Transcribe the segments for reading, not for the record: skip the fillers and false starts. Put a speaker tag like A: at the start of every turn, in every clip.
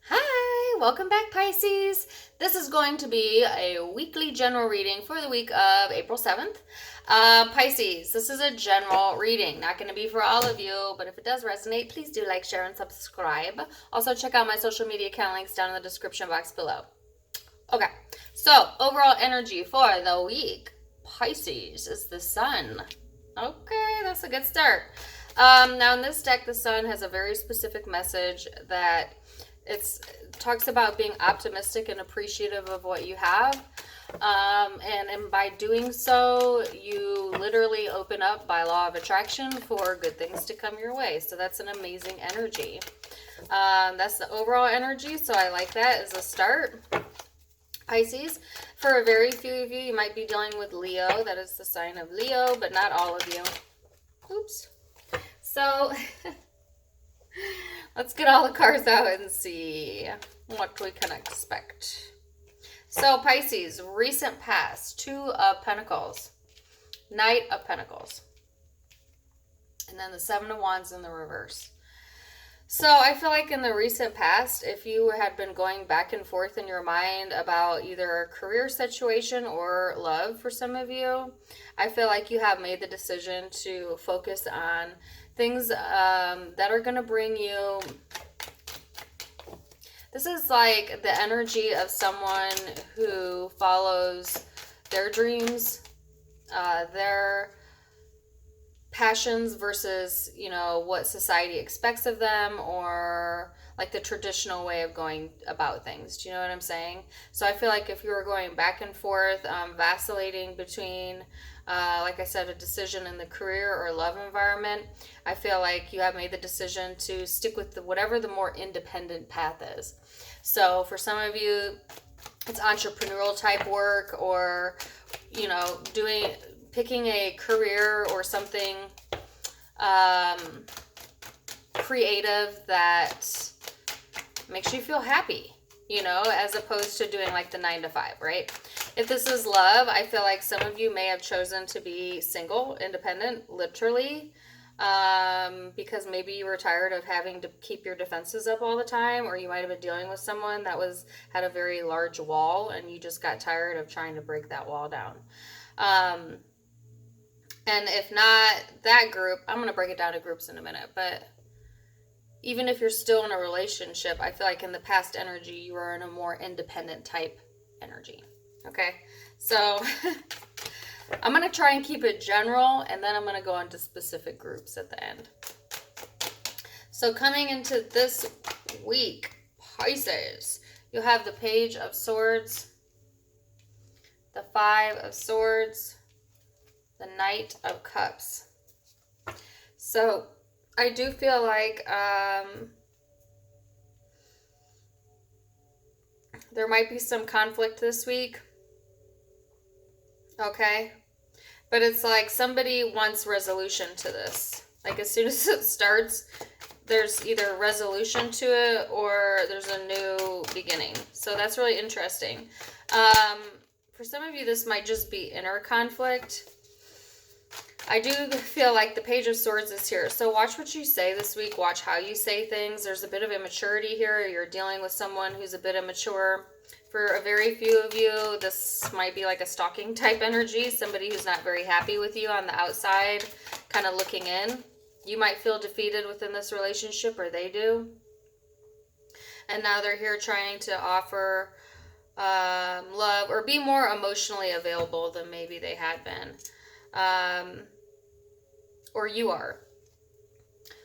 A: Hi, welcome back, Pisces. This is going to be a weekly general reading for the week of April 7th. Pisces, this is a general reading, not going to be for all of you, but if it does resonate, please do like, share, and subscribe. Also, check out my social media account links down in the description box below. Okay, so overall energy for the week, Pisces, is the sun. Okay, that's a good start. Now in this deck, the sun has a very specific message that it talks about being optimistic and appreciative of what you have. And by doing so, you literally open up by law of attraction for good things to come your way. So that's an amazing energy. That's the overall energy. So I like that as a start. Pisces, for a very few of you, you might be dealing with Leo. That is the sign of Leo, but not all of you. Oops. So let's get all the cards out and see what we can expect. So Pisces, recent past, Two of Pentacles, Knight of Pentacles, and then the Seven of Wands in the reverse. So I feel like in the recent past, if you had been going back and forth in your mind about either a career situation or love for some of you, I feel like you have made the decision to focus on things that are going to bring you. This is like the energy of someone who follows their dreams, their passions versus, what society expects of them, or like the traditional way of going about things. Do you know what I'm saying? So I feel like if you were going back and forth, vacillating between, like I said, a decision in the career or love environment, I feel like you have made the decision to stick with whatever the more independent path is. So for some of you, it's entrepreneurial type work, or, picking a career or something creative that makes you feel happy, as opposed to doing like the 9 to 5, right? If this is love, I feel like some of you may have chosen to be single, independent, literally, because maybe you were tired of having to keep your defenses up all the time, or you might have been dealing with someone that had a very large wall, and you just got tired of trying to break that wall down. And if not that group, I'm going to break it down to groups in a minute, but even if you're still in a relationship, I feel like in the past energy, you are in a more independent type energy. Okay, so I'm going to try and keep it general, and then I'm going to go into specific groups at the end. So coming into this week, Pisces, you have the Page of Swords, the Five of Swords, the Knight of Cups. So I do feel like there might be some conflict this week. Okay. But it's like somebody wants resolution to this. Like as soon as it starts, there's either resolution to it or there's a new beginning. So that's really interesting. For some of you, this might just be inner conflict. I do feel like the Page of Swords is here. So watch what you say this week. Watch how you say things. There's a bit of immaturity here. You're dealing with someone who's a bit immature. For a very few of you, this might be like a stalking type energy. Somebody who's not very happy with you on the outside, kind of looking in. You might feel defeated within this relationship, or they do. And now they're here trying to offer love or be more emotionally available than maybe they had been. Or you are.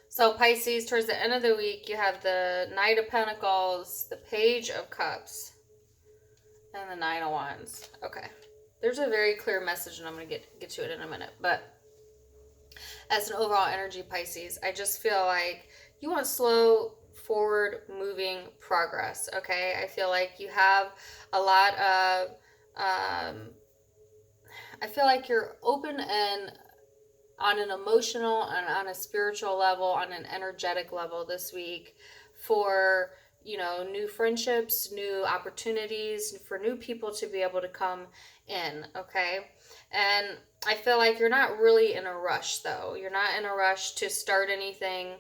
A: So Pisces, towards the end of the week, you have the Knight of Pentacles, the Page of Cups, and the Nine of Wands. Okay. There's a very clear message, and I'm going to get to it in a minute. But as an overall energy, Pisces, I just feel like you want slow, forward moving progress. Okay. I feel like you have a lot of, I feel like you're open and on an emotional and on a spiritual level, on an energetic level this week for, new friendships, new opportunities, for new people to be able to come in, okay? And I feel like you're not really in a rush, though. You're not in a rush to start anything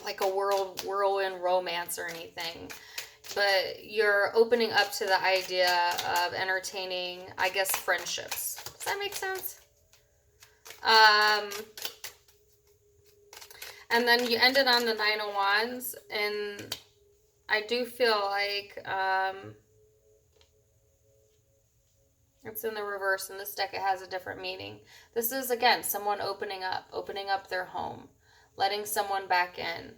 A: like a whirlwind romance or anything. But you're opening up to the idea of entertaining, I guess, friendships. Does that make sense? And then you ended on the Nine of Wands, and I do feel like it's in the reverse. In this deck, it has a different meaning. This is, again, someone opening up their home, letting someone back in.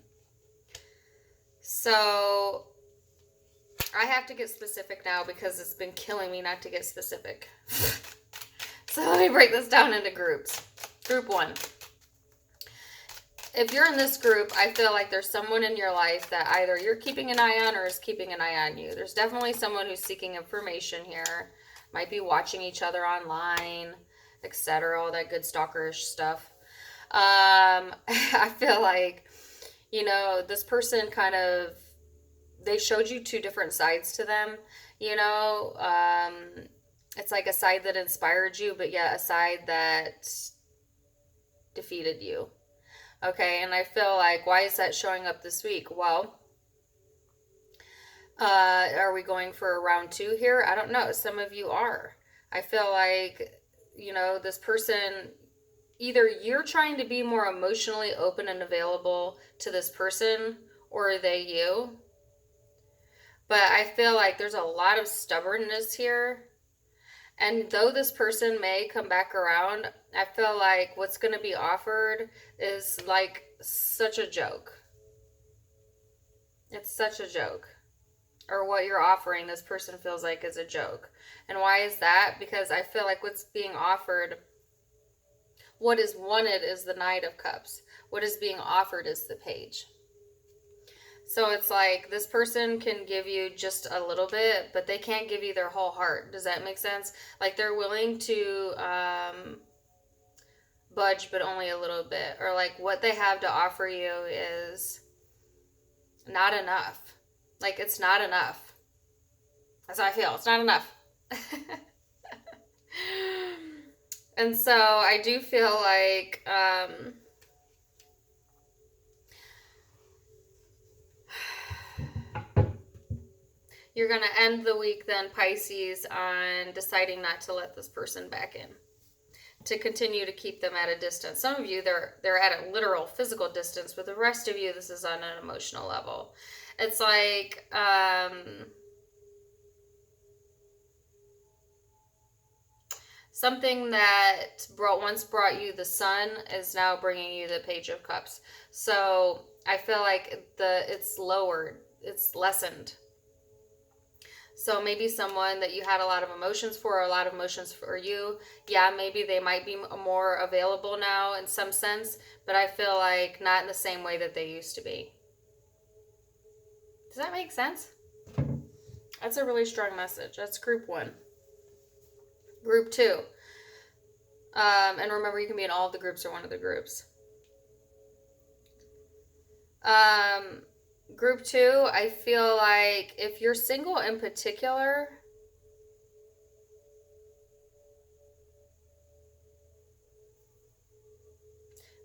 A: So I have to get specific now because it's been killing me not to get specific. So let me break this down into groups. Group 1. If you're in this group, I feel like there's someone in your life that either you're keeping an eye on or is keeping an eye on you. There's definitely someone who's seeking information here. Might be watching each other online, etc. All that good stalkerish stuff. I feel like, you know, this person kind of, they showed you two different sides to them, you know. It's like a side that inspired you, but yet a side that defeated you. Okay, and I feel like, why is that showing up this week? Well, are we going for a round 2 here? I don't know. Some of you are. I feel like, you know, this person, either you're trying to be more emotionally open and available to this person, or they you. But I feel like there's a lot of stubbornness here. And though this person may come back around, I feel like what's going to be offered is like such a joke. It's such a joke. Or what you're offering, this person feels like is a joke. And why is that? Because I feel like what's being offered, what is wanted is the Knight of Cups. What is being offered is the Page. So it's like this person can give you just a little bit, but they can't give you their whole heart. Does that make sense? Like they're willing to budge, but only a little bit. Or like what they have to offer you is not enough. Like it's not enough. That's how I feel. It's not enough. And so I do feel like you're going to end the week then, Pisces, on deciding not to let this person back in. To continue to keep them at a distance. Some of you, they're at a literal physical distance, but the rest of you, this is on an emotional level. It's like, something that once brought you the Sun is now bringing you the Page of Cups. So I feel like it's lowered, it's lessened. So maybe someone that you had a lot of emotions for, or a lot of emotions for you, yeah, maybe they might be more available now in some sense, but I feel like not in the same way that they used to be. Does that make sense? That's a really strong message. That's group 1. Group 2. And remember, you can be in all of the groups or one of the groups. Group 2, I feel like if you're single in particular,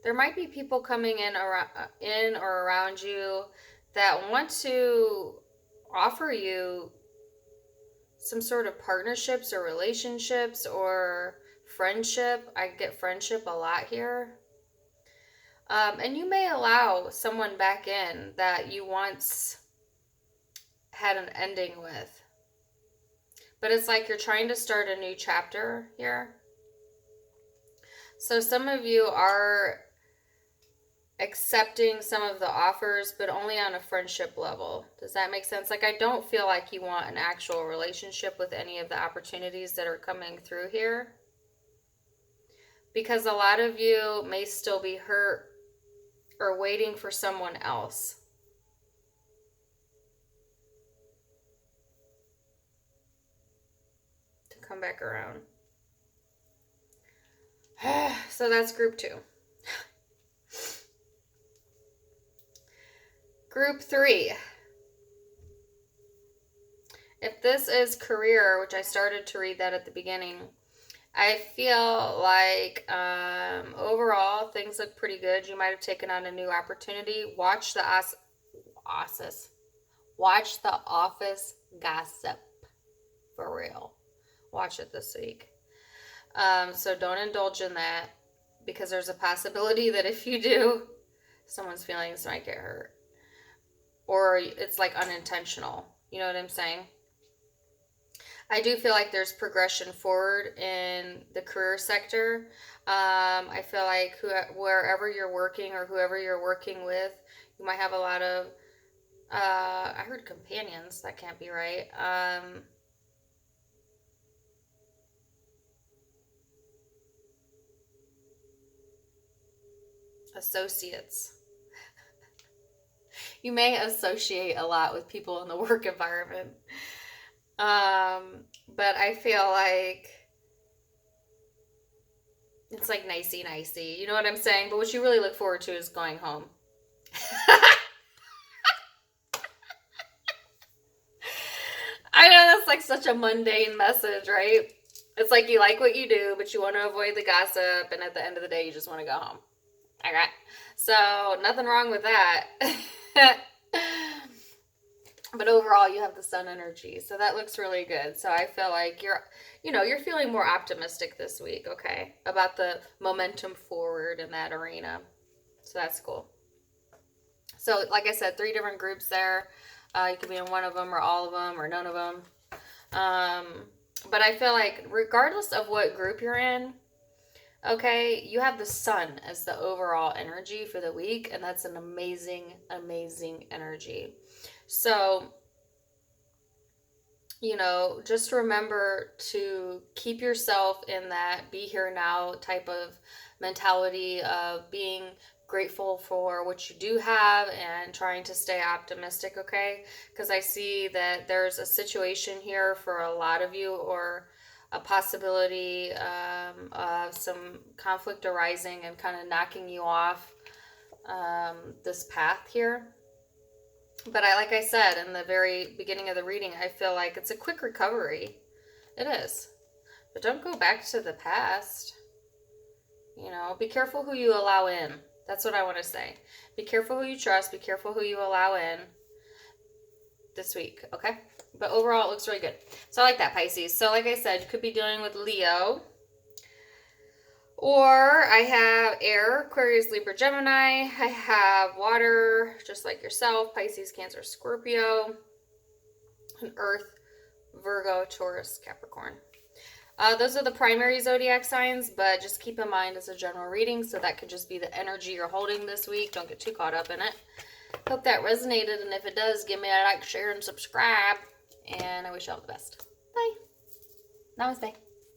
A: there might be people coming in or around you that want to offer you some sort of partnerships or relationships or friendship. I get friendship a lot here. And you may allow someone back in that you once had an ending with. But it's like you're trying to start a new chapter here. So some of you are accepting some of the offers, but only on a friendship level. Does that make sense? Like, I don't feel like you want an actual relationship with any of the opportunities that are coming through here. Because a lot of you may still be hurt or waiting for someone else. To come back around. So that's group 2. Group 3. If this is career, which I started to read that at the beginning, I feel like overall things look pretty good. You might have taken on a new opportunity. Watch the Office. Watch the Office gossip for real. Watch it this week. So don't indulge in that because there's a possibility that if you do, someone's feelings might get hurt. Or it's like unintentional. You know what I'm saying? I do feel like there's progression forward in the career sector. I feel like wherever you're working or whoever you're working with, you might have a lot of, I heard companions. That can't be right. Associates. You may associate a lot with people in the work environment. But I feel like it's like nicey. You know what I'm saying? But what you really look forward to is going home. I know that's like such a mundane message, right? It's like you like what you do, but you want to avoid the gossip, and at the end of the day, you just want to go home. Okay? So, nothing wrong with that. But overall, you have the sun energy, so that looks really good. So I feel like you're feeling more optimistic this week, okay, about the momentum forward in that arena. So that's cool. So like I said, 3 different groups there. You could be in one of them or all of them or none of them. But I feel like regardless of what group you're in, okay, you have the sun as the overall energy for the week, and that's an amazing, amazing energy. So, just remember to keep yourself in that be here now type of mentality of being grateful for what you do have and trying to stay optimistic, okay? Because I see that there's a situation here for a lot of you, or a possibility of some conflict arising and kind of knocking you off this path here. But like I said in the very beginning of the reading, I feel like it's a quick recovery. It is. But don't go back to the past. Be careful who you allow in. That's what I want to say. Be careful who you trust. Be careful who you allow in this week, okay? But overall, it looks really good. So I like that, Pisces. So like I said, you could be dealing with Leo. Or I have air, Aquarius, Libra, Gemini. I have water, just like yourself, Pisces, Cancer, Scorpio. And earth, Virgo, Taurus, Capricorn. Those are the primary zodiac signs, but just keep in mind it's a general reading, so that could just be the energy you're holding this week. Don't get too caught up in it. Hope that resonated, and if it does, give me a like, share, and subscribe. And I wish you all the best. Bye. Namaste.